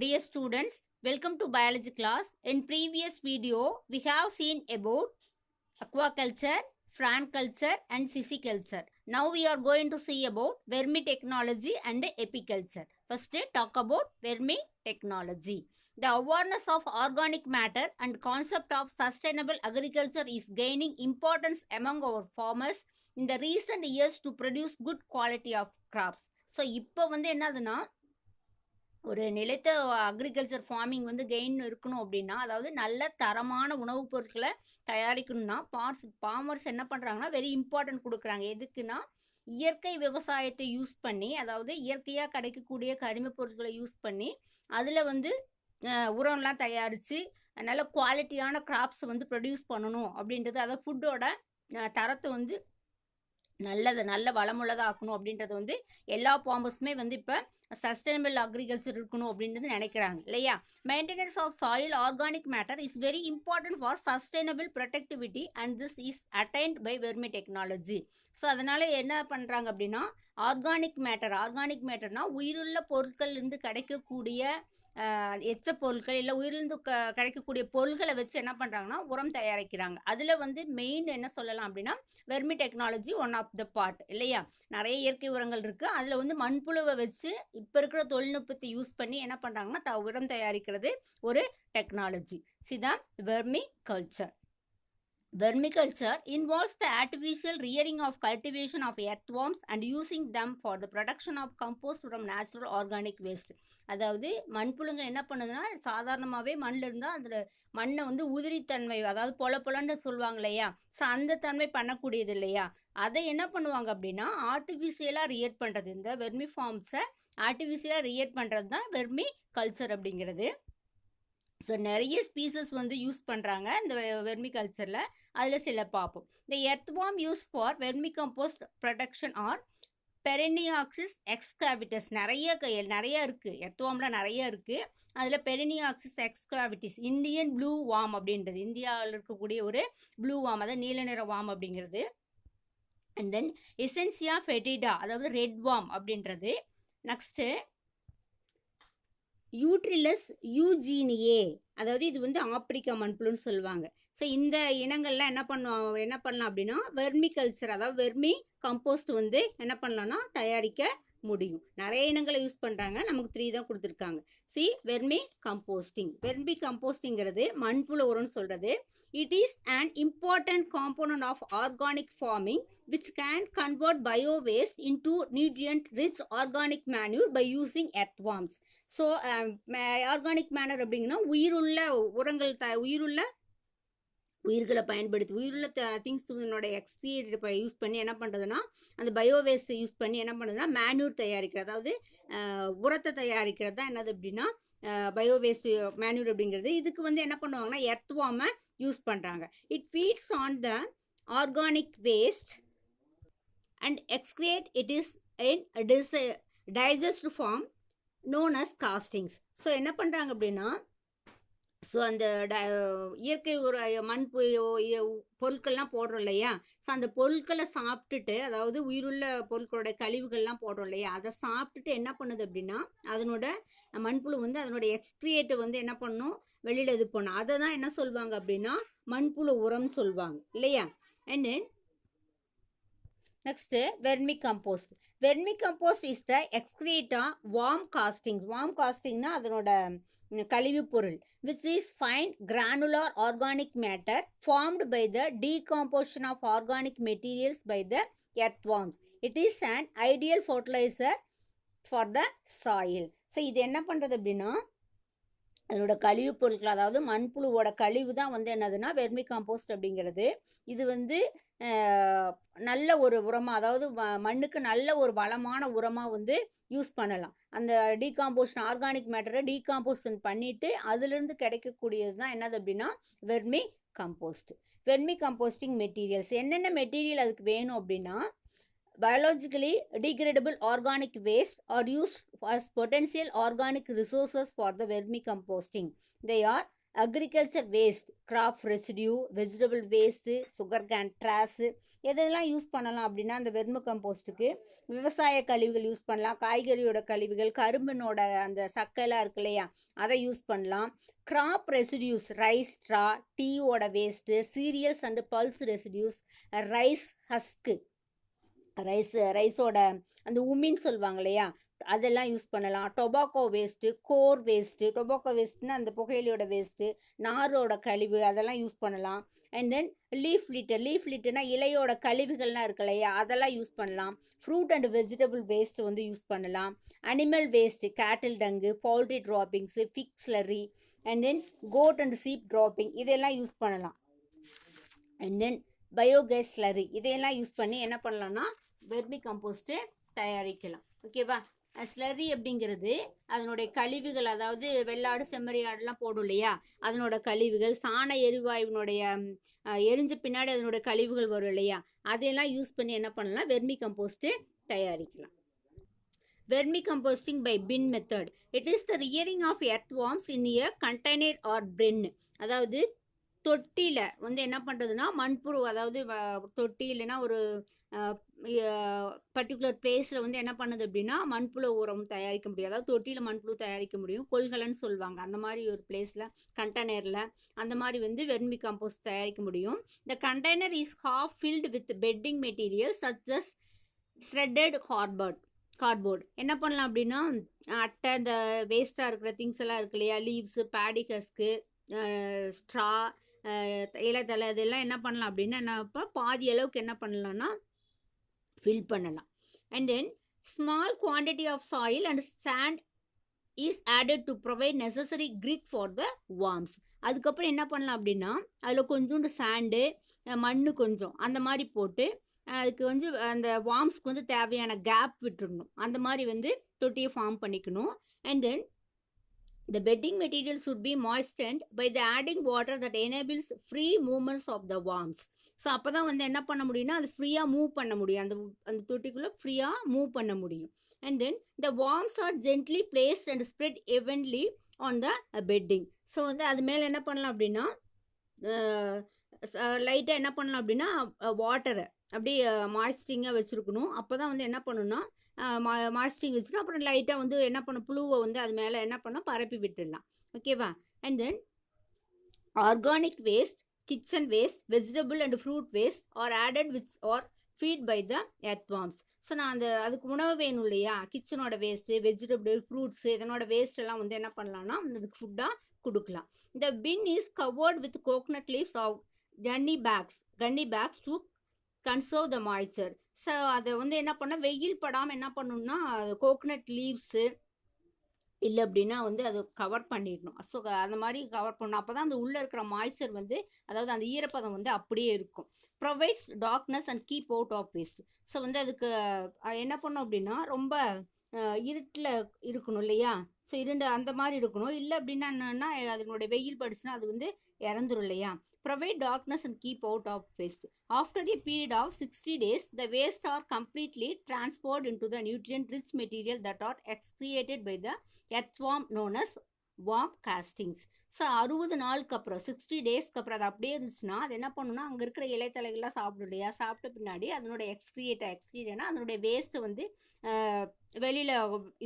Dear students, welcome to biology class. In previous video, we have seen about aquaculture, plant culture and pisciculture. Now we are going to see about vermitechnology and apiculture. First, talk about vermitechnology. The awareness of organic matter and concept of sustainable agriculture is gaining importance among our farmers in the recent years to produce good quality of crops. So, இப்போ வந்து என்னதுன்னா ஒரு நிலைத்த agriculture farming வந்து gain இருக்கணும் அப்படின்னா, அதாவது நல்ல தரமான உணவுப் பொருட்களை தயாரிக்கணும்னா ஃபார்மர்ஸ் என்ன பண்ணுறாங்கன்னா வெரி இம்பார்ட்டன்ட் கொடுக்குறாங்க. எதுக்குன்னா இயற்கை விவசாயத்தை யூஸ் பண்ணி, அதாவது இயற்கையாக கிடைக்கக்கூடிய கரிம பொருட்களை யூஸ் பண்ணி அதில் வந்து உரம்லாம் தயாரித்து நல்ல குவாலிட்டியான கிராப்ஸ் வந்து ப்ரொடியூஸ் பண்ணணும் அப்படின்றது, அதாவது ஃபுட்டோட தரத்தை வந்து நல்ல வளமுள்ளதாக ஆக்கணும் அப்படின்றது வந்து எல்லா ஃபார்மர்ஸுமே வந்து இப்போ சஸ்டைனபிள் அக்ரிகல்ச்சர் இருக்கணும் அப்படின்றது நினைக்கிறாங்க இல்லையா. Maintenance of soil organic matter is very important for sustainable productivity and this is attained by vermitechnology. So அதனால் என்ன பண்ணுறாங்க அப்படின்னா, ஆர்கானிக் மேட்டர்னா உயிருள்ள பொருட்கள்லேருந்து கிடைக்கக்கூடிய எச்ச பொருட்கள் இல்லை உயிரிழந்து கிடைக்கக்கூடிய பொருள்களை வச்சு என்ன பண்ணுறாங்கன்னா உரம் தயாரிக்கிறாங்க. அதில் வந்து மெயின் என்ன சொல்லலாம் அப்படின்னா வெர்மிடெக்னாலஜி ஒன் ஆஃப் த பார்ட் இல்லையா. நிறைய இயற்கை உரங்கள் இருக்குது, அதில் வந்து மண்புழுவை வச்சு இப்போ இருக்கிற தொழில்நுட்பத்தை யூஸ் பண்ணி என்ன பண்ணுறாங்கன்னா உரம் தயாரிக்கிறது ஒரு technology. சிதான் வெர்மிகல்ச்சர். Vermiculture involves the artificial rearing of cultivation of earthworms and using them for the production of compost from natural organic waste. அதாவது மண்புழுங்க என்ன பண்ணுதுன்னா, சாதாரணமாகவே மண்ணில் இருந்தால் அந்த மண்ணை வந்து உதிரித்தன்மை, அதாவது பொலன்னு சொல்லுவாங்க இல்லையா, ஸோ அந்த தன்மை பண்ணக்கூடியது இல்லையா, அதை என்ன பண்ணுவாங்க அப்படின்னா ஆர்டிஃபிஷியலாக ரியேட் பண்ணுறது. இந்த வெர்மி ஃபார்ம்ஸை ஆர்டிஃபிஷியலாக ரியேட் பண்ணுறது தான் வெர்மி கல்ச்சர் அப்படிங்கிறது. ஸோ நிறைய ஸ்பீசஸ் வந்து யூஸ் பண்ணுறாங்க இந்த வெர்மிகல்ச்சரில். அதில் சில பார்ப்போம். இந்த earthworm use for vermi compost production are Perionyx excavatus. நிறைய இருக்குது, எர்த்வார்மில் நிறைய இருக்குது. அதில் Perionyx excavatus, Indian blue worm அப்படின்றது, இந்தியாவில் இருக்கக்கூடிய ஒரு ப்ளூ வார்ம், அதாவது நீல நிற வார்ம் அப்படிங்கிறது. அண்ட் தென் எசென்சியா ஃபெட்டிடா, அதாவது ரெட் வார்ம் அப்படின்றது. நெக்ஸ்ட்டு யூட்ரிலஸ் யூஜீனியே, அதாவது இது வந்து ஆப்பிரிக்கா மண்புழுன்னு சொல்லுவாங்க. ஸோ இந்த இனங்கள்லாம் என்ன பண்ணலாம் அப்படின்னா வெர்மிகல்ச்சர், அதாவது வெர்மி கம்போஸ்ட் வந்து என்ன பண்ணலாம்னா தயாரிக்க முடியும். நிறைய இனங்களை யூஸ் பண்ணுறாங்க, நமக்கு 3 தான் கொடுத்துருக்காங்க. வெர்மி கம்போஸ்டிங்கிறது மண்புழு உரம்னு சொல்கிறது. It is an important component of organic farming which can convert bio waste into nutrient rich organic manure by using earthworms. So organic manure அப்படிங்கன்னா உயிருள்ள உரங்கள், உயிர்களை பயன்படுத்தி உயிருள்ள திங்ஸோட எக்ஸ்பீரியட் யூஸ் பண்ணி என்ன பண்ணுறதுன்னா அந்த பயோவேஸ்ட்டை யூஸ் பண்ணி என்ன பண்ணுறதுன்னா மேன்யூர் தயாரிக்கிறது, அதாவது உரத்தை தயாரிக்கிறது தான் என்னது அப்படின்னா பயோவேஸ்ட் மேன்யூர் அப்படிங்கிறது. இதுக்கு வந்து என்ன பண்ணுவாங்கன்னா எர்த்வார்மை யூஸ் பண்ணுறாங்க. It feeds on the organic waste and excrete it is in digest form known as castings. So என்ன பண்ணுறாங்க அப்படின்னா, ஸோ அந்த இயற்கை ஒரு மண் பொருட்கள்லாம் போடுறோம் இல்லையா, ஸோ அந்த பொருட்களை சாப்பிட்டுட்டு, அதாவது உயிருள்ள பொருட்களோட கழிவுகள்லாம் போடுறோம் இல்லையா, அதை சாப்பிட்டுட்டு என்ன பண்ணுது அப்படின்னா அதனோட மண்புழு வந்து அதனோட எக்ஸ்கிரியேட்டை வந்து என்ன பண்ணும் வெளியில் இது பண்ணும். அதை தான் என்ன சொல்லுவாங்க அப்படின்னா மண்புழு உரம்னு சொல்லுவாங்க இல்லையா. And then next vermi compost is the excreta worm காஸ்டிங்னா அதனோட கழிவு பொருள் which is fine granular organic matter formed by the decomposition of organic materials by the earthworms. It is an ideal fertilizer for the soil. So இது என்ன பண்ணுறது அப்படின்னா அதனோட கழிவு பொருட்கள், அதாவது மண்புழுவோட கழிவு தான் வந்து என்னதுன்னா வெர்மி காம்போஸ்ட் அப்படிங்கிறது. இது வந்து நல்ல ஒரு உரமாக, அதாவது மண்ணுக்கு நல்ல ஒரு வளமான உரமாக வந்து யூஸ் பண்ணலாம். அந்த டீகாம்போஷன் ஆர்கானிக் மேட்டரை டீகாம்போஷன் பண்ணிவிட்டு அதிலிருந்து கிடைக்கக்கூடியது தான் என்னது அப்படின்னா வெர்மி கம்போஸ்டிங் மெட்டீரியல்ஸ். என்னென்ன மெட்டீரியல் அதுக்கு வேணும் அப்படின்னா, biologically degradable organic waste are used as potential organic resources for the vermicomposting. They are agriculture waste, crop residue, vegetable waste, sugar cane trash எதெல்லாம் யூஸ் பண்ணலாம் அப்படின்னா அந்த வெர்மி கம்போஸ்ட்டுக்கு விவசாய கழிவுகள் யூஸ் பண்ணலாம், காய்கறியோட கழிவுகள், கரும்பினோட அந்த சக்கைலாம் இருக்கு இல்லையா அதை யூஸ் பண்ணலாம். கிராப் ரெசிடியூஸ், ரைஸ் ஸ்ட்ரா, டீயோட waste, cereals and pulse residues, rice husk, ரைஸோட அந்த உமின்னு சொல்லுவாங்க இல்லையா அதெல்லாம் யூஸ் பண்ணலாம். Tobacco waste, coir waste, tobacco வேஸ்ட்னா அந்த புகையிலையோட வேஸ்ட்டு, நாரோட கழிவு அதெல்லாம் யூஸ் பண்ணலாம். அண்ட் தென் லீஃப் லிட்டர்னா இலையோட கழிவுகள்லாம் இருக்கு இல்லையா அதெல்லாம் யூஸ் பண்ணலாம். ஃப்ரூட் அண்ட் வெஜிடபிள் வேஸ்ட் வந்து யூஸ் பண்ணலாம். Animal waste, cattle dung, poultry droppings, pig slurry, and then goat and sheep dropping இதெல்லாம் யூஸ் பண்ணலாம். அண்ட் தென் பயோகேஸ் ஸ்லரி இதையெல்லாம் யூஸ் பண்ணி என்ன பண்ணலாம்னா வெர்மி கம்போஸ்ட்டு தயாரிக்கலாம். ஓகேவா? ஸ்லரி அப்படிங்கிறது அதனுடைய கழிவுகள், அதாவது வெள்ளாடு செம்மறி ஆடுலாம் போடும் இல்லையா அதனோட கழிவுகள், சாண எரிவாயுனுடைய எரிஞ்ச பின்னாடி அதனுடைய கழிவுகள் வரும் இல்லையா அதையெல்லாம் யூஸ் பண்ணி என்ன பண்ணலாம் வெர்மி கம்போஸ்ட்டு தயாரிக்கலாம். Vermi composting by bin method. It is the rearing of earthworms in a container or bin. அதாவது தொட்டியில் வந்து என்ன பண்ணுறதுன்னா மண்புழு, அதாவது தொட்டி இல்லைன்னா ஒரு பர்டிகுலர் பிளேஸில் வந்து என்ன பண்ணுது அப்படின்னா மண்புழு உரம் தயாரிக்க முடியும். அதாவது தொட்டியில் மண்புழு தயாரிக்க முடியும், கொள்கலன்னு சொல்லுவாங்க. அந்த மாதிரி ஒரு பிளேஸில் கண்டெய்னரில் அந்த மாதிரி வந்து வெர்மி கம்போஸ்ட் தயாரிக்க முடியும். இந்த container is half filled with bedding material such as shredded cardboard. என்ன பண்ணலாம் அப்படின்னா அட்டை, இந்த வேஸ்ட்டாக இருக்கிற திங்ஸ் எல்லாம் இருக்கு இல்லையா லீவ்ஸு, பேடி கஸ்க்கு, ஸ்ட்ரா, இலைத்தலை இதெல்லாம் என்ன பண்ணலாம் அப்படின்னா இப்போ பாதி அளவுக்கு என்ன பண்ணலாம்னா ஃபில் பண்ணலாம். And then small quantity of soil and sand is added to provide necessary grit for the worms. அதுக்கப்புறம் என்ன பண்ணலாம் அப்படின்னா அதில் கொஞ்சோண்டு சாண்டு, மண் கொஞ்சம் அந்த மாதிரி போட்டு அதுக்கு வந்து அந்த வார்ம்ஸ்க்கு வந்து தேவையான கேப் விட்டுருணும். அந்த மாதிரி வந்து தொட்டியை ஃபார்ம் பண்ணிக்கணும். And then the bedding material should be moistened by the adding water that enables free movements of the worms. So அப்போ தான் வந்து என்ன பண்ண முடியும்னா அது ஃப்ரீயாக மூவ் பண்ண முடியும், அந்த தொட்டிக்குள்ளே ஃப்ரீயாக மூவ் பண்ண முடியும். And then the worms are gently placed and spread evenly on the bedding. So வந்து அது மேலே என்ன பண்ணலாம் அப்படின்னா லைட்டாக என்ன பண்ணலாம் அப்படின்னா வாட்டரை அப்படியே மாய்ஸ்டிங்காக வச்சுருக்கணும். அப்போ தான் வந்து என்ன பண்ணணும்னா மாய்ஸ்டிங் வச்சுட்டு அப்புறம் லைட்டாக வந்து என்ன பண்ண புழுவை வந்து அது மேலே என்ன பண்ணால் பரப்பி விட்டுடலாம். ஓகேவா? And then organic waste, kitchen waste, vegetable and fruit waste are added which are feed by the earthworms. So நான் அதுக்கு உணவு வேணும் இல்லையா, கிச்சனோட வேஸ்ட்டு, வெஜிடபிள், ஃப்ரூட்ஸு இதனோட வேஸ்ட் எல்லாம் வந்து என்ன பண்ணலாம்னா அதுக்கு ஃபுட்டாக கொடுக்கலாம். இந்த bin is covered with coconut leaves of gunny bags to conserve the moisture. So அதை வந்து என்ன பண்ணால் வெயில் படாமல் என்ன பண்ணணும்னா கோகனட் லீவ்ஸு இல்லை அப்படின்னா வந்து அது கவர் பண்ணிடணும். ஸோ அந்த மாதிரி கவர் பண்ணணும். அப்போ தான் அந்த உள்ளே இருக்கிற மாய்ச்சர் வந்து அதாவது அந்த ஈரப்பதம் வந்து அப்படியே இருக்கும். Provides darkness and keep out of waste. So வந்து அதுக்கு என்ன பண்ணோம் அப்படின்னா ரொம்ப இருட்டில் இருக்கணும் இல்லையா, ஸோ இருண்டு அந்த மாதிரி இருக்கணும். இல்லை அப்படின்னா என்னன்னா அதனுடைய வெயில் படிச்சுன்னா அது வந்து இறந்துரும் இல்லையா. Provide darkness and keep out of waste. After a period of 60 days the waste are completely transferred into the nutrient rich material that are excreted by the earthworm known as worm castings. So 60 நாளுக்கு அப்புறம் 60 டேஸ்க்கு அப்புறம் அது அப்படியே இருந்துச்சுன்னா அது என்ன பண்ணணும்னா அங்கே இருக்கிற இலைத்தலைகள்லாம் சாப்பிடும் இல்லையா, சாப்பிட்ட பின்னாடி அதனுடைய எக்ஸ்க்ரீட்னா அதனுடைய வேஸ்ட்டு வந்து வெளியில்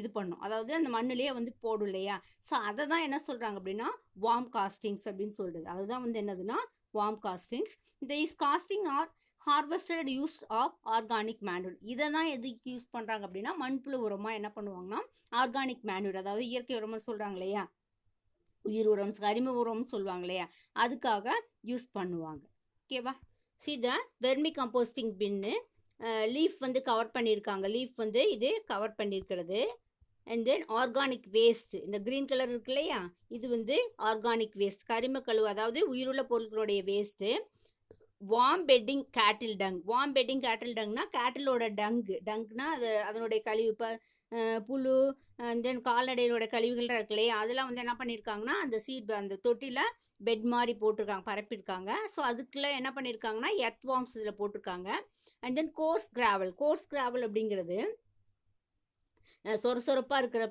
இது பண்ணும், அதாவது அந்த மண்ணிலேயே வந்து போடும் இல்லையா. ஸோ அதை தான் என்ன சொல்கிறாங்க அப்படின்னா வார்ம் காஸ்டிங்ஸ் அப்படின்னு சொல்கிறது. அதுதான் வந்து என்னதுன்னா warm costings. these casting are harvested used of organic manure. இதை தான் எதுக்கு யூஸ் பண்ணுறாங்க அப்படின்னா மண்புழு உரமாக என்ன பண்ணுவாங்கன்னா ஆர்கானிக் மேன்யூர், அதாவது இயற்கை உரம்னு சொல்கிறாங்க இல்லையா, உயிர் உரம், கரிம உரம்னு சொல்லுவாங்க இல்லையா, அதுக்காக யூஸ் பண்ணுவாங்க. ஓகேவா? see the vermi composting pin leaf வந்து கவர் பண்ணியிருக்காங்க. லீஃப் வந்து இது கவர் பண்ணியிருக்கிறது. அண்ட் தென் ஆர்கானிக் வேஸ்ட், இந்த க்ரீன் கலர் இருக்கு இல்லையா இது வந்து ஆர்கானிக் வேஸ்ட், கரிம கழிவு, அதாவது உயிருள்ள பொருட்களுடைய வேஸ்ட்டு. வார்ம் பெட்டிங் கேட்டில் டங்னா கேட்டிலோட டங்னா அது அதனுடைய கழிவு. இப்போ புழு தென் கால்நடையோட கழிவுகள் இருக்கு இல்லையா அதெல்லாம் வந்து என்ன பண்ணியிருக்காங்கன்னா அந்த தொட்டியில் பெட் மாதிரி போட்டிருக்காங்க, பரப்பியிருக்காங்க. ஸோ அதுக்குள்ளே என்ன பண்ணியிருக்காங்கன்னா எர்த்வார்ம்ஸ் இதில் போட்டிருக்காங்க. அண்ட் தென் கோர்ஸ் கிராவல் அப்படிங்கிறது சொரசொரப்பாக இருக்கிற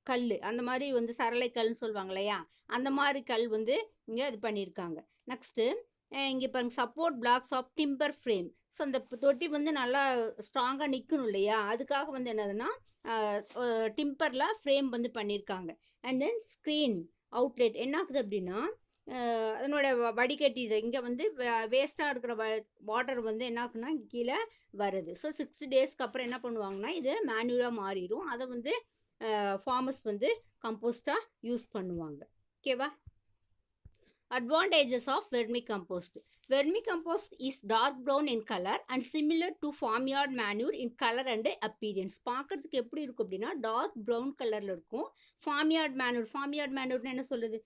கல், அந்த மாதிரி வந்து சரளை கல்னு சொல்லுவாங்க இல்லையா, அந்த மாதிரி கல் வந்து இங்கே இது பண்ணியிருக்காங்க. நெக்ஸ்ட்டு இங்கே பாருங்க, support blocks of timber frame. So அந்த தொட்டி வந்து நல்லா ஸ்ட்ராங்காக நிற்கணும் இல்லையா, அதுக்காக வந்து என்னதுன்னா டிம்பரில் ஃப்ரேம் வந்து பண்ணியிருக்காங்க. அண்ட் தென் ஸ்க்ரீன் அவுட்லெட் என்ன ஆகுது அப்படின்னா, அதனோட வடிகட்டி இங்கே வந்து வேஸ்ட்டாக இருக்கிற வாட்டர் வந்து என்ன ஆகுன்னா கீழே வருது. ஸோ 60 டேஸ்க்கு அப்புறம் என்ன பண்ணுவாங்கன்னா இது மேனுவலாக மாறிடும். அதை வந்து ஃபார்மர்ஸ் வந்து கம்போஸ்டாக யூஸ் பண்ணுவாங்க. ஓகேவா? Advantages of vermicompost. Vermicompost is dark brown in color and similar to farmyard manure in color and appearance. பார்க்கறதுக்கு எப்படி இருக்கும் அப்படின்னா டார்க் ப்ரௌன் கலரில் இருக்கும். farmyard manure என்ன சொல்லுது,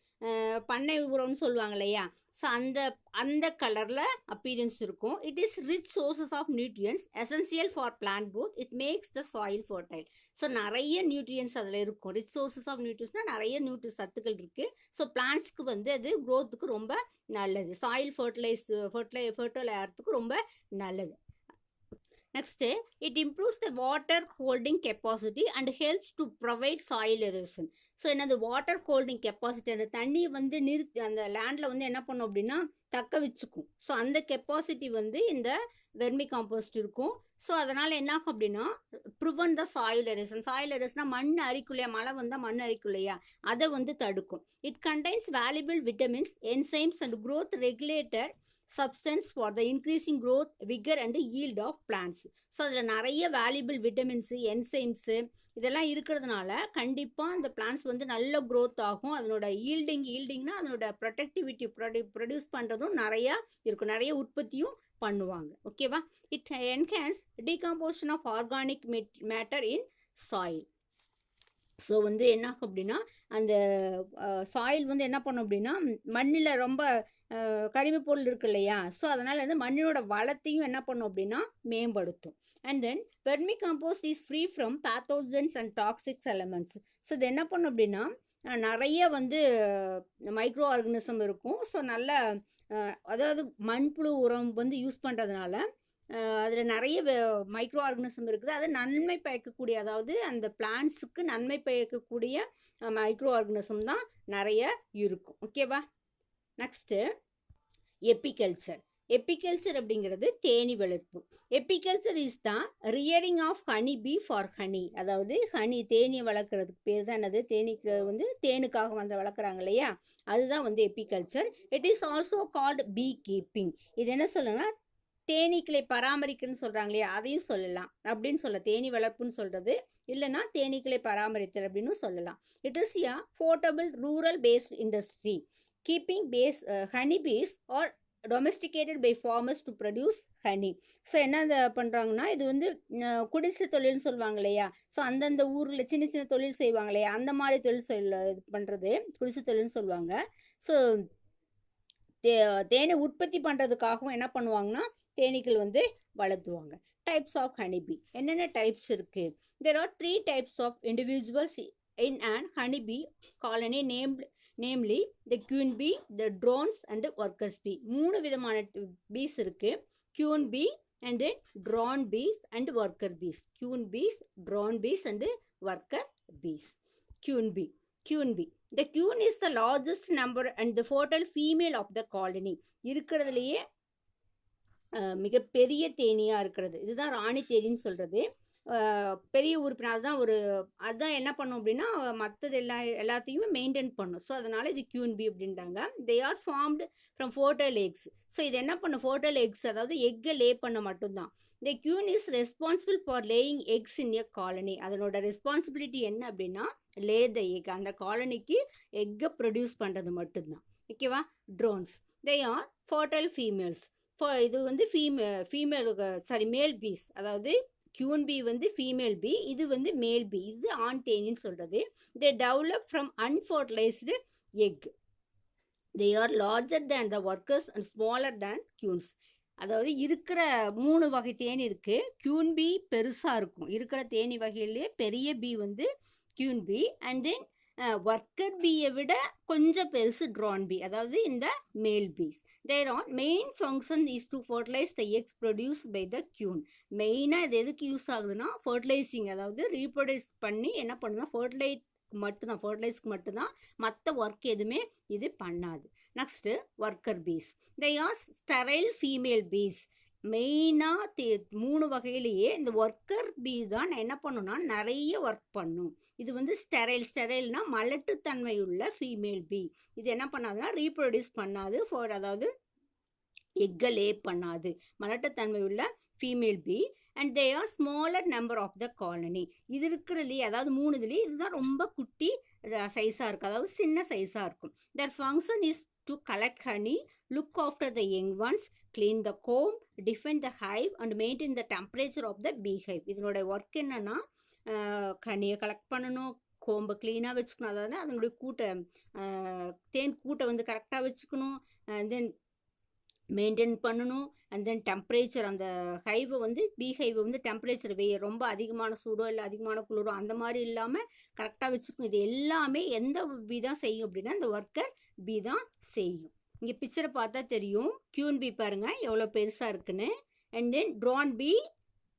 பண்ணை உரம்னு சொல்லுவாங்க இல்லையா, ஸோ அந்த கலரில் appearance இருக்கும். It is rich sources of nutrients essential for plant growth. It makes the soil fertile. So நிறைய நியூட்ரியன்ஸ் அதில் இருக்கும். ரிச் சோர்சஸ் ஆஃப் நியூட்ரியன்ஸ்னால் நிறைய சத்துக்கள் இருக்குது. ஸோ பிளான்ட்ஸ்க்கு வந்து அது க்ரோத்துக்கு ரொம்ப நல்லது. சாயில் ஃபர்டைல் ஆகிறதுக்கு ரொம்ப நல்லது. Next, it improves the water holding capacity and helps to provide soil erosion. So என்னது வாட்டர் ஹோல்டிங் கெப்பாசிட்டி, அந்த தண்ணியை வந்து அந்த லேண்டில் வந்து என்ன பண்ணும் அப்படின்னா தக்க வச்சுக்கும். ஸோ அந்த கெப்பாசிட்டி வந்து இந்த வெர்மி காம்போஸ்ட் இருக்கும். ஸோ அதனால் என்ன ஆகும் அப்படின்னா prevent the soil erosion. Soil எரோஷன்னா மண் அரிக்குள்ளையா, மழை வந்தால் மண் அரிக்குள்ளையா, அதை வந்து தடுக்கும். It contains valuable vitamins, enzymes and growth regulator substance for the increasing growth, vigor and yield of plants. So அதில் நிறைய வேல்யூபிள் விட்டமின்ஸு, என்சைம்ஸு இதெல்லாம் இருக்கிறதுனால கண்டிப்பாக அந்த பிளான்ட்ஸ் வந்து நல்ல க்ரோத் ஆகும். அதனோட ஈல்டிங்னா அதனோட ப்ரொடக்டிவிட்டி ப்ரொடியூஸ் பண்ணுறதும் நிறையா இருக்கும், நிறைய உற்பத்தியும் பண்ணுவாங்க. ஓகேவா? It enhance decomposition of organic matter in soil. So வந்து என்ன ஆகும் அப்படின்னா அந்த சாயில் வந்து என்ன பண்ணும் அப்படின்னா மண்ணில் ரொம்ப கரிமப்பொருள் இருக்கு இல்லையா, ஸோ அதனால் வந்து மண்ணினோட வளத்தையும் என்ன பண்ணும் அப்படின்னா மேம்படுத்தும். And then vermi compost is free from pathogens and toxics elements. So இது என்ன பண்ணும் அப்படின்னா நிறைய வந்து மைக்ரோ ஆர்கனிசம் இருக்கும். ஸோ நல்ல அதாவது மண்புழு உரம் வந்து யூஸ் பண்ணுறதுனால அதில் நிறைய மைக்ரோ ஆர்கனிசம் இருக்குது. அது நன்மை பயக்கக்கூடிய, அதாவது அந்த பிளான்ட்ஸுக்கு நன்மை பயக்கக்கூடிய மைக்ரோ ஆர்கனிசம் தான் நிறைய இருக்கும். ஓகேவா? Next apiculture. எப்பிகல்ச்சர் அப்படிங்கிறது தேனி வளர்ப்பு. எப்பிகல்ச்சர் இஸ் தான் rearing of honey bee for honey. அதாவது ஹனி தேனியை வளர்க்குறதுக்கு பேர் தான் என்னது, தேனீக்கு வந்து தேனுக்காக வந்து வளர்க்குறாங்க இல்லையா, அதுதான் வந்து apiculture. It is also called bee keeping. இது என்ன சொல்லணும்னா தேனீக்களை பராமரிக்கிறன்னு சொல்கிறாங்க இல்லையா, அதையும் சொல்லலாம் அப்படின்னு சொல்ல. தேனி வளர்ப்புன்னு சொல்கிறது இல்லைன்னா தேனீக்களை பராமரித்தல் அப்படின்னு சொல்லலாம். It is a portable rural based industry keeping honey bees are domesticated by farmers to produce honey. So என்ன பண்ணுறாங்கன்னா இது வந்து குடிசை தொழில்னு சொல்லுவாங்க இல்லையா, ஸோ அந்தந்த ஊரில் சின்ன சின்ன தொழில் செய்வாங்க இல்லையா, அந்த மாதிரி தொழில் இது பண்ணுறது குடிசை தொழில்னு சொல்லுவாங்க. ஸோ தேனை உற்பத்தி பண்ணுறதுக்காகவும் என்ன பண்ணுவாங்கன்னா தேனீக்கள் வந்து வளர்த்துவாங்க. Types of honeybee. என்னென்ன டைப்ஸ் இருக்குது? There are 3 types of individuals in an honeybee colony namely the queen bee, the drones and workers bee. 3 விதமான பீஸ் இருக்குது. queen bee and then drone bees and worker bees. queen bees, drone bees and worker bees. queen bee. The queen is the largest number and the fertile female of the colony. இருக்கிறதுலையே மிகப்பெரிய தேனியாக இருக்கிறது, இதுதான் ராணி தேனின்னு சொல்கிறது. பெரிய உறுப்பினர் அதுதான் என்ன பண்ணும் அப்படின்னா மற்றது எல்லாத்தையுமே மெயின்டைன் பண்ணும். ஸோ அதனால் இது கியூன் பி அப்படின்றாங்க. They are formed from fertile X. So இது என்ன பண்ணும், ஃபர்டைல் எக்ஸ் அதாவது எக்கை லே பண்ண மட்டும்தான். The queen is responsible for laying eggs in a colony. அதனோட ரெஸ்பான்சிபிலிட்டி என்ன அப்படின்னா லே த எக், அந்த காலனிக்கு எக்கை ப்ரொடியூஸ் பண்ணுறது மட்டும்தான். ஓகேவா? Drones, they are fertile females. இது வந்து மேல் பீஸ், அதாவது கியூன் பி வந்து ஃபீமேல் பி, இது வந்து மேல் பி, இது ஆண் தேனின்னு சொல்கிறது. They develop from unfertilized egg. They are larger than the workers and smaller than queens. அதாவது இருக்கிற 3 வகை தேனி இருக்குது. கியூன் பி பெருசாக இருக்கும், இருக்கிற தேனி வகையிலே பெரிய பி வந்து queen bee. And then worker பீயை விட கொஞ்சம் பெருசு ட்ரான் பீ, அதாவது இந்த male bees. Their on main function is to fertilize the eggs produce by the queen. மெயினாக இது எதுக்கு யூஸ் ஆகுதுன்னா ஃபர்டிலைசிங், அதாவது ரீப்ரொடியூஸ் பண்ணி என்ன பண்ணுன்னா ஃபர்டிலைஸ்க்கு மட்டும்தான், மற்ற ஒர்க் எதுவுமே இது பண்ணாது. Next worker bees. They are sterile female bees. மெயினாக 3 வகையிலேயே இந்த ஒர்க்கர் பீ தான் என்ன பண்ணுன்னா நிறைய ஒர்க் பண்ணும். இது வந்து ஸ்டெரைல்னா மலட்டுத்தன்மை உள்ள ஃபீமேல் பீ. இது என்ன பண்ணாதுன்னா ரீப்ரொடியூஸ் பண்ணாது, அதாவது எக்கை லே பண்ணாது, மலட்டுத்தன்மை உள்ள female bee. And they are smaller number of the colony. இது இருக்கிறதுலேயே, அதாவது 3 இதுலேயே இதுதான் ரொம்ப குட்டி சைஸாக இருக்கும், அதாவது சின்ன சைஸாக இருக்கும். Their function is to collect honey, look after the young ones, clean the comb, defend the hive and maintain the temperature of the beehive. இதனோட ஒர்க் என்னன்னா ஹனியை கலெக்ட் பண்ணணும், கோம்பை க்ளீனாக வச்சுக்கணும், அதாவது அதனுடைய தேன் கூட்டை வந்து கரெக்டாக வச்சுக்கணும், தென் மெயின்டைன் பண்ணணும், அண்ட் தென் டெம்பரேச்சர், அந்த ஹைவை வந்து பீ ஹைவை வந்து டெம்பரேச்சர் ரொம்ப அதிகமான சூடோ இல்லை அதிகமான குளிரோ அந்த மாதிரி இல்லாமல் கரெக்டாக வச்சுக்கணும். இது எல்லாமே எந்த பீ தான் செய்யும் அப்படின்னா இந்த ஒர்க்கர் பீ தான் செய்யும். இங்கே பிக்சரை பார்த்தா தெரியும், கியூன் பீ பாருங்கள் எவ்வளோ பெருசாக இருக்குன்னு. அண்ட் தென் ட்ரான் பீ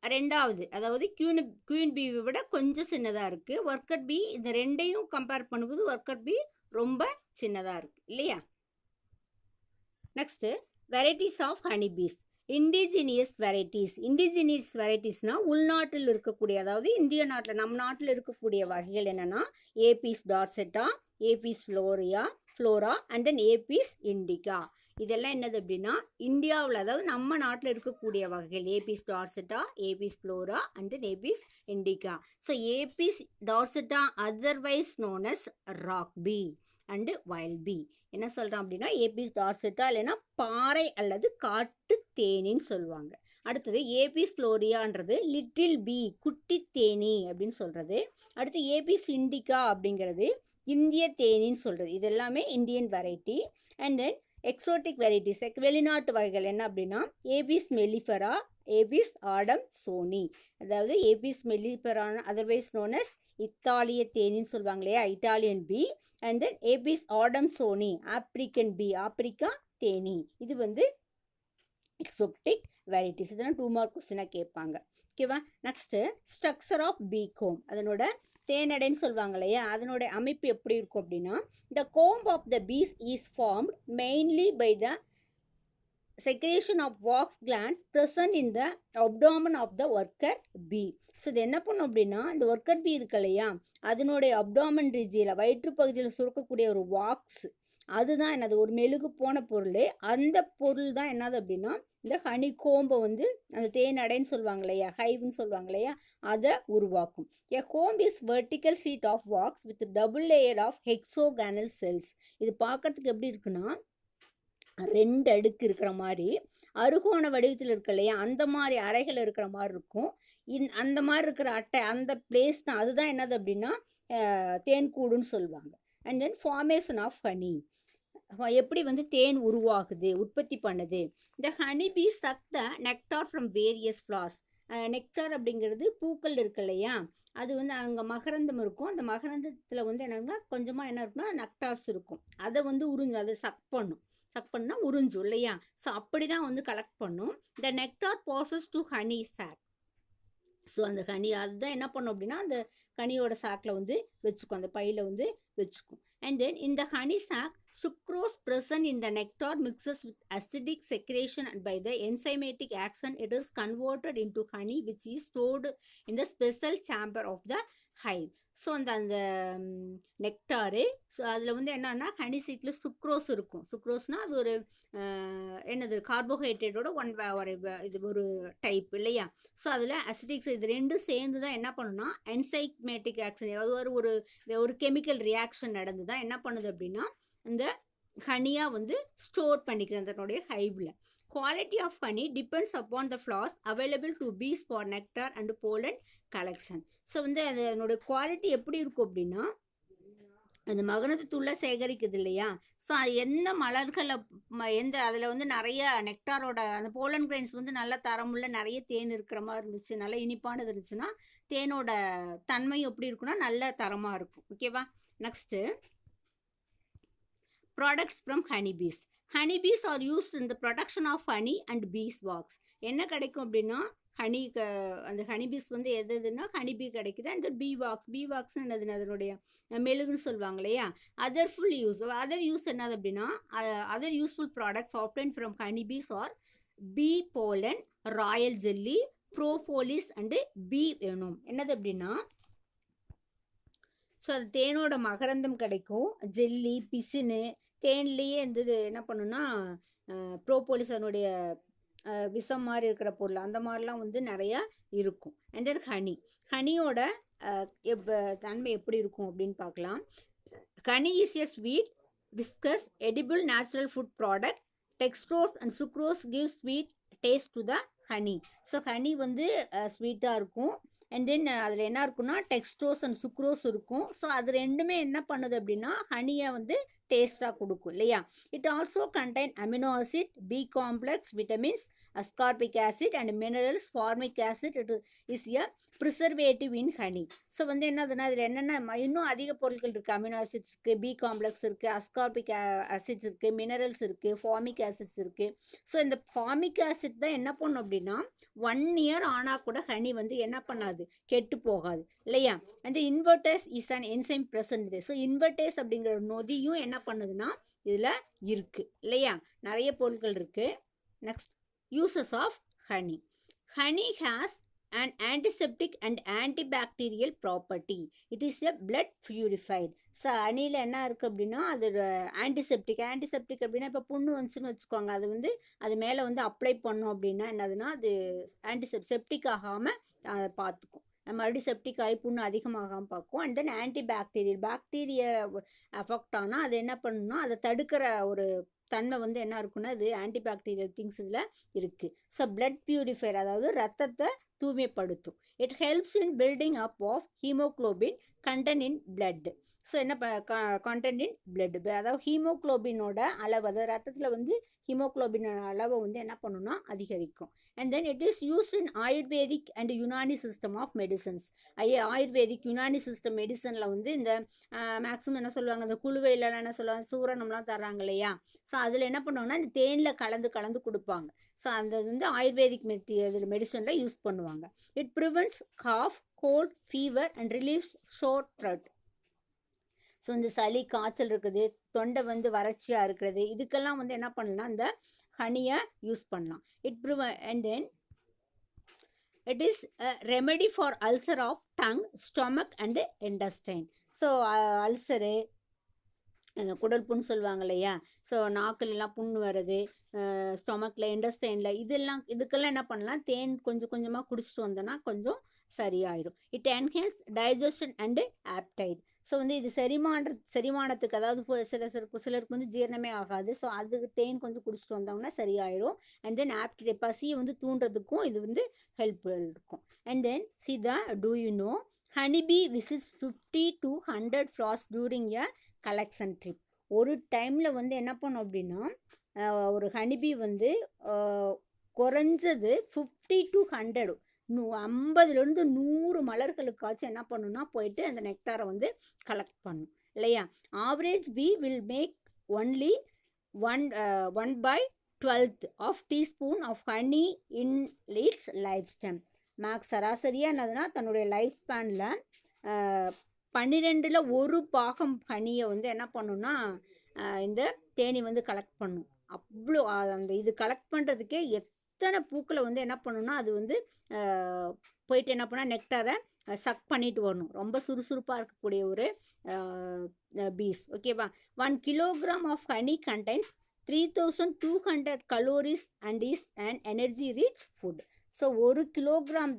ரெண்டாவது, அதாவது கியூன் பீவை விட கொஞ்சம் சின்னதாக இருக்குது. ஒர்க்கர் பீ, இந்த ரெண்டையும் கம்பேர் பண்ணும்போது ஒர்க்கர் பீ ரொம்ப சின்னதாக இருக்குது இல்லையா. Next varieties of honey bees. Indigenous வெரைட்டிஸ்னால் உள்நாட்டில் இருக்கக்கூடிய, அதாவது இந்திய நாட்டில் நம்ம நாட்டில் இருக்கக்கூடிய வகைகள் என்னென்னா Apis dorsata, Apis florea and then Apis indica. இதெல்லாம் என்னது அப்படின்னா இந்தியாவில், அதாவது நம்ம நாட்டில் இருக்கக்கூடிய வகைகள் Apis dorsata, Apis florea and then Apis indica. So Apis dorsata otherwise known as rock bee and wild bee. என்ன சொல்கிறோம் அப்படின்னா ஏபிஸ் டார்செட்டா இல்லைன்னா பாறை அல்லது காட்டு தேனின்னு சொல்லுவாங்க. அடுத்தது ஏபிஸ் ஃப்ளோரியான்றது லிட்டில் பீ, குட்டி தேனி அப்படின்னு சொல்கிறது. அடுத்து ஏபிஸ் இண்டிகா அப்படிங்கிறது இந்திய தேனின்னு சொல்கிறது. இது எல்லாமே Indian variety. And then exotic varieties, வெளிநாட்டு வகைகள் என்ன அப்படின்னா ஏபிஸ் மெல்லிஃபெரா, ஏபிஸ் ஆடம்சோனி, அதாவது Apis mellifera otherwise known as இத்தாலிய தேனின்னு சொல்லுவாங்க இல்லையா, Italian bee. And then Apis adamsoni African bee, Africa தேனி. இது வந்து எக்ஸோட்டிக் வெரைட்டிஸ். இதெல்லாம் 2 மார்க் கொஸ்டினாக கேட்பாங்க. ஓகேவா. Next structure of bee comb, அதனோட தேனடைன்னு சொல்லுவாங்க இல்லையா, அதனோட அமைப்பு எப்படி இருக்கும் அப்படின்னா the comb of the bees is formed mainly by the secretion of wax glands present in the abdomen of the worker bee. So இது என்ன பண்ணும் அப்படின்னா இந்த ஒர்க்கர் பீ இருக்கு இல்லையா, அதனுடைய அப்டாமன் ரீஜியில் வயிற்றுப்பகுதியில் சுரக்கக்கூடிய ஒரு வாக்ஸ், அதுதான் என்னது ஒரு மெழுகு போன பொருள். அந்த பொருள் தான் என்னது அப்படின்னா இந்த ஹனி கோம்பை வந்து அந்த தேனடைன்னு சொல்லுவாங்க இல்லையா, ஹைவ்னு சொல்லுவாங்க இல்லையா, அதை உருவாக்கும். A comb is vertical sheet of wax with double layer of hexagonal cells. இது பார்க்கறதுக்கு எப்படி இருக்குன்னா 2 அடுக்கு இருக்கிற மாதிரி அறுகோண வடிவத்தில் இருக்கு இல்லையா, அந்த மாதிரி அறைகள் இருக்கிற மாதிரி இருக்கும். அந்த மாதிரி இருக்கிற அந்த பிளேஸ் தான், அதுதான் என்னது அப்படின்னா தேன்கூடுன்னு சொல்லுவாங்க. And then formation of honey, எப்படி வந்து தேன் உருவாகுது, உற்பத்தி பண்ணுது. இந்த honey bee suck the nectar from various flowers. Nectar அப்படிங்கிறது பூக்கள் இருக்கு இல்லையா, அது வந்து அங்கே மகரந்தம் இருக்கும், அந்த மகரந்தத்தில் வந்து என்னன்னா கொஞ்சமாக என்ன இருக்குன்னா நெக்டார்ஸ் இருக்கும், அதை வந்து அதை சக் பண்ணால் உறிஞ்சும் இல்லையா. ஸோ அப்படி தான் வந்து கலெக்ட் பண்ணும். The nectar passes to honey sac. So அந்த ஹனி அதுதான் என்ன பண்ணும் அப்படின்னா அந்த ஹனியோட சாக்கில் வந்து வச்சுக்கும், அந்த பையில் வந்து வச்சுக்கும். And then in the honey sac, sucrose present in the nectar mixes with acidic secretion, and by the enzymatic action it is converted into honey which is stored in the special chamber of the hive. So அந்த நெக்டாரு, so அதில் வந்து என்னன்னா honey சீக்கில் sucrose இருக்கும். சுக்ரோஸ்னால் அது ஒரு என்னது கார்போஹைட்ரேட்டோட இது ஒரு டைப் இல்லையா. ஸோ அதில் அசிடிக்ஸ் இது ரெண்டும் சேர்ந்து தான் என்ன பண்ணுன்னா என்சைமேட்டிக் ஆக்ஷன், அதாவது ஒரு கெமிக்கல் ரியாக்ஷன் நடந்து தான் என்ன பண்ணுது அப்படின்னா இந்த ஹனியாக வந்து ஸ்டோர் பண்ணிக்குது அதனுடைய ஹைவில். Quality of honey depends upon the flowers available to bees for nectar and pollen collection. So வந்து அதனுடைய குவாலிட்டி எப்படி இருக்கும் அப்படின்னா அந்த மகரந்தத்துள்ள சேகரிக்குது இல்லையா, ஸோ அது எந்த மலர்களை அதில் வந்து நிறைய நெக்டாரோட அந்த போலன் கிரெயின்ஸ் வந்து நல்ல தரமுள்ள நிறைய தேன் இருக்கிற மாதிரி இருந்துச்சு, நல்ல இனிப்பானது இருந்துச்சுன்னா தேனோட தன்மை எப்படி இருக்குன்னா நல்ல தரமாக இருக்கும். ஓகேவா. Next, products from honeybees. Honeybees are used in the production of honey and beeswax. என்ன கிடைக்கும் அப்படின்னா ஹனி அந்த ஹனிபீஸ் வந்து எதுன்னா ஹனிபீ கிடைக்குது. அந்த பீவாக்ஸ் என்னதுன்னு அதனுடைய மெழுகுன்னு சொல்லுவாங்க இல்லையா. அதர் யூஸ் என்னது அப்படின்னா other useful products obtain from honeybees are bee pollen, royal jelly, propolis and bee venom. என்னது அப்படின்னா ஸோ அது தேனோட மகரந்தம் கிடைக்கும், ஜெல்லி, பிசினு, தேன்லேயே இருந்தது என்ன பண்ணுன்னா ப்ரோபோலிஸ் அதனுடைய விஷம் மாதிரி இருக்கிற பொருள் அந்த மாதிரிலாம் வந்து நிறையா இருக்கும். அண்ட் தென் ஹனியோட தன்மை எப்படி இருக்கும் அப்படின்னு பார்க்கலாம். Honey is a sweet, viscous, edible natural food product. Dextrose and sucrose give sweet taste to the honey. So honey வந்து ஸ்வீட்டாக இருக்கும். அண்ட் தென் அதில் என்ன இருக்குன்னா டெக்ஸ்ட்ரோஸ் அண்ட் சுக்ரோஸ் இருக்கும். ஸோ அது ரெண்டுமே என்ன பண்ணுது அப்படின்னா ஹனியை வந்து டேஸ்ட்டாக கொடுக்கும் இல்லையா. It also contain amino acid, B complex, vitamins, ascorbic acid and minerals, formic acid. It is a preservative in honey. So வந்து என்னதுன்னா அதில் என்னென்ன இன்னும் அதிக பொருட்கள் இருக்குது. அமினோ ஆசிட்ஸ் இருக்குது, பி காம்ப்ளெக்ஸ் இருக்குது, அஸ்கார்பிக் ஆசிட்ஸ் இருக்குது, மினரல்ஸ் இருக்குது, ஃபார்மிக் ஆசிட்ஸ் இருக்குது. ஸோ இந்த ஃபார்மிக் ஆசிட் தான் என்ன பண்ணும் அப்படின்னா 1 year ஆனால் கூட ஹனி வந்து என்ன பண்ணாது, கெட்டு போகாது இல்லையா. அந்த invertase is an enzyme present. So invertase அப்படிங்கிற நொதியும் என்ன பண்ணுதுன்னா இதில் இருக்குது இல்லையா. நிறைய பொருட்கள் இருக்குது. Next, uses of honey. Honey has an antiseptic and antibacterial property. It is a blood purified. So ஹனியில் என்ன இருக்குது அப்படின்னா அது ஆன்டிசெப்டிக் அப்படின்னா இப்போ புண்ணு வந்துச்சுன்னு வச்சுக்கோங்க, அது வந்து அது மேலே வந்து அப்ளை பண்ணோம் அப்படின்னா என்னதுன்னா அது செப்டிக் ஆகாமல் பார்த்துக்கும். நம்ம மறுபடியும் செப்டிக் ஆகி புண்ணு அதிகமாகாமல் பார்க்கும். அண்ட் தென் பாக்டீரியா அஃபெக்ட் ஆனால் அது என்ன பண்ணணும்னா அதை தடுக்கிற ஒரு தன்மை வந்து என்ன இருக்குன்னா அது ஆன்டிபாக்டீரியல் திங்ஸ் இதில் இருக்குது. ஸோ பிளட் பியூரிஃபையர், அதாவது ரத்தத்தை தூய்மைப்படுத்தும். It helps in building up of haemoglobin content in blood. So என்ன கண்டென்ட் இன் பிளட், அதாவது ஹீமோக்ளோபினோட அளவு, அதாவது ரத்தத்தில் வந்து ஹீமோக்ளோபினோட அளவை வந்து என்ன பண்ணுன்னா அதிகரிக்கும். And then it is used in Ayurvedic and Unani system of medicines. Ayurvedic Unani system மெடிசனில் வந்து இந்த மேக்ஸிமம் என்ன சொல்லுவாங்க, இந்த குழுவையிலலாம் என்ன சொல்லுவாங்க, சூரணம்லாம் தர்றாங்க இல்லையா. ஸோ அதில் என்ன பண்ணுவாங்கன்னா இந்த தேனில் கலந்து கொடுப்பாங்க. ஸோ அந்த வந்து ஆயுர்வேதிக் மெடிசனில் யூஸ் பண்ணுவாங்க. It prevents cough, cold, fever and relieves sore throat. So இந்த சளி, காய்ச்சல் இருக்குது, தொண்டை வந்து வறட்சியாக இருக்கிறது, இதுக்கெல்லாம் வந்து என்ன பண்ணலாம், இந்த ஹனியை யூஸ் பண்ணலாம். And then it is remedy for ulcer of tongue, stomach and intestine. So ulcer, குடல் புண் சொல்லுவாங்க இல்லையா. ஸோ நாக்கிலெலாம் புண் வர்றது, ஸ்டொமக்கில், இன்டெஸ்டைனில், இதுக்கெல்லாம் என்ன பண்ணலாம், தேன் கொஞ்சம் கொஞ்சமாக குடிச்சிட்டு வந்தோன்னா கொஞ்சம் சரியாயிடும். It enhance digestion and appetite. So வந்து இது செரிமானத்துக்கு, அதாவது சிலருக்கு வந்து ஜீரணமே ஆகாது. ஸோ அதுக்கு தேன் கொஞ்சம் குடிச்சிட்டு வந்தோம்னா சரியாயிடும். அண்ட் தென் ஆப்டைட், பசியை வந்து தூண்டுறதுக்கும் இது வந்து ஹெல்ப்ஃபுல் இருக்கும். And then do you know honeybee visits 50 to 100 flowers during a collection trip. ஒரு டைமில் வந்து என்ன பண்ணும் அப்படின்னா ஒரு ஹனிபி வந்து குறைஞ்சது 50 to 100, 50லேருந்து 100 மலர்களுக்காச்சும் என்ன பண்ணுன்னா போயிட்டு அந்த நெக்டாரை வந்து கலெக்ட் பண்ணும் இல்லையா. Average bee will make only 1/12 of teaspoon of honey in its lifetime. சராசரியாக என்னதுன்னா தன்னுடைய லைஃப் ஸ்பேனில் 12ல் 1 பாகம் ஹனியை வந்து என்ன பண்ணுன்னா இந்த தேனி வந்து கலெக்ட் பண்ணும். அவ்வளோ அந்த இது கலெக்ட் பண்ணுறதுக்கே எத்தனை பூக்களை வந்து என்ன பண்ணுன்னா அது வந்து போயிட்டு என்ன பண்ணால் நெக்டாரை சக் பண்ணிட்டு வரணும். ரொம்ப சுறுசுறுப்பாக இருக்கக்கூடிய ஒரு பீஸ். ஓகேவா. 1 kilogram of honey contains 3200 calories and is and energy rich food. So 1 kilogram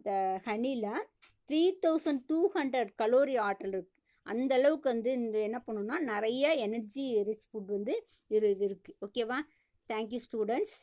ஹனியில் 3200 கலோரி ஆற்றல் இருக்குது. அந்த அளவுக்கு வந்து என்ன பண்ணணும்னா நிறைய எனர்ஜி ரிச் ஃபுட் வந்து இருக்குது. ஓகேவா. Thank you students.